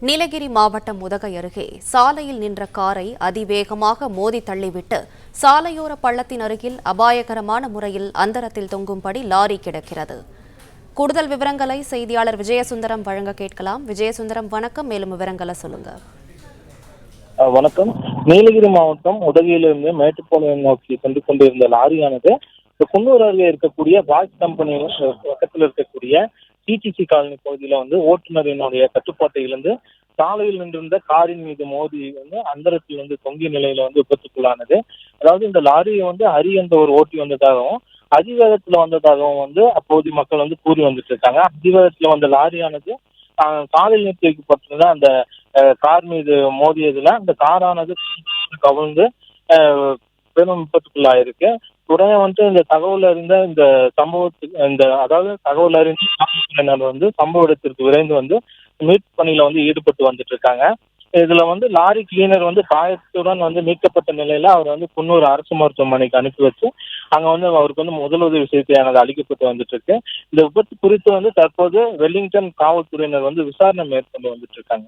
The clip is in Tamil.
நீலகிரி மாவட்டம் உதகை அருகே சாலையில் நின்ற காரை அதிவேகமாக மோதி தள்ளிவிட்டு சாலையோர பள்ளத்தின் அருகில் அபாயகரமான முறையில் அந்தரத்தில் தொங்கும்படி லாரி கிடக்கிறது. கூடுதல் விவரங்களை செய்தியாளர் விஜயசுந்தரம் வழங்க கேட்கலாம். விஜயசுந்தரம், வணக்கம். மேலும் விவரங்களை சொல்லுங்க. வணக்கம். நீலகிரி மாவட்டம் உதகையிலிருந்து மேட்டுப்பாளையம் நோக்கி சென்று கொண்டிருந்த லாரியானது குன்னூர் அருகே இருக்கக்கூடிய வாட்ச் கம்பெனி பக்கத்தில் இருக்கக்கூடிய டிடிசி காலனி பகுதியில ஓட்டுநரினுடைய கட்டுப்பாட்டை இழந்து சாலையில் நின்றிருந்த காரின் மீது மோதி அந்தரத்தில் தொங்கிய நிலையில விபத்துக்குள்ளானது. அதாவது இந்த லாரியை ஹரி என்ற ஒரு ஓட்டி வந்ததாகவும் அதிவேகத்துல வந்ததாகவும் அப்போது மக்கள் கூறி வந்துட்டு இருக்காங்க. அதிவேகத்துல வந்த லாரியானது சாலையில் நிறுத்தி வைக்கப்பட்டிருந்த அந்த கார் மீது மோதியதுல அந்த காரானது கவிழ்ந்து பெரும் விபத்துக்குள்ளாயிருக்கு. உடனே இந்த தகவல் அறிந்த இந்த சம்பவத்துக்கு அதாவது தகவல் அறிந்த காவல்துறையினர் சம்பவ இடத்திற்கு விரைந்து மீட்பு பணியில ஈடுபட்டு வந்துட்டு இருக்காங்க. இதுல லாரி கிளீனர் காயத்துடன் மீட்கப்பட்ட நிலையில அவர் குன்னூர் அரசு மருத்துவமனைக்கு அனுப்பி வச்சு அங்க அவருக்கு முதலுதவி சிகிச்சையானது அளிக்கப்பட்டு வந்துட்டு இருக்கு. இந்த விபத்து குறித்து தற்போது வெலிங்டன் காவல்துறையினர் விசாரணை மேற்கொண்டு வந்துட்டு இருக்காங்க.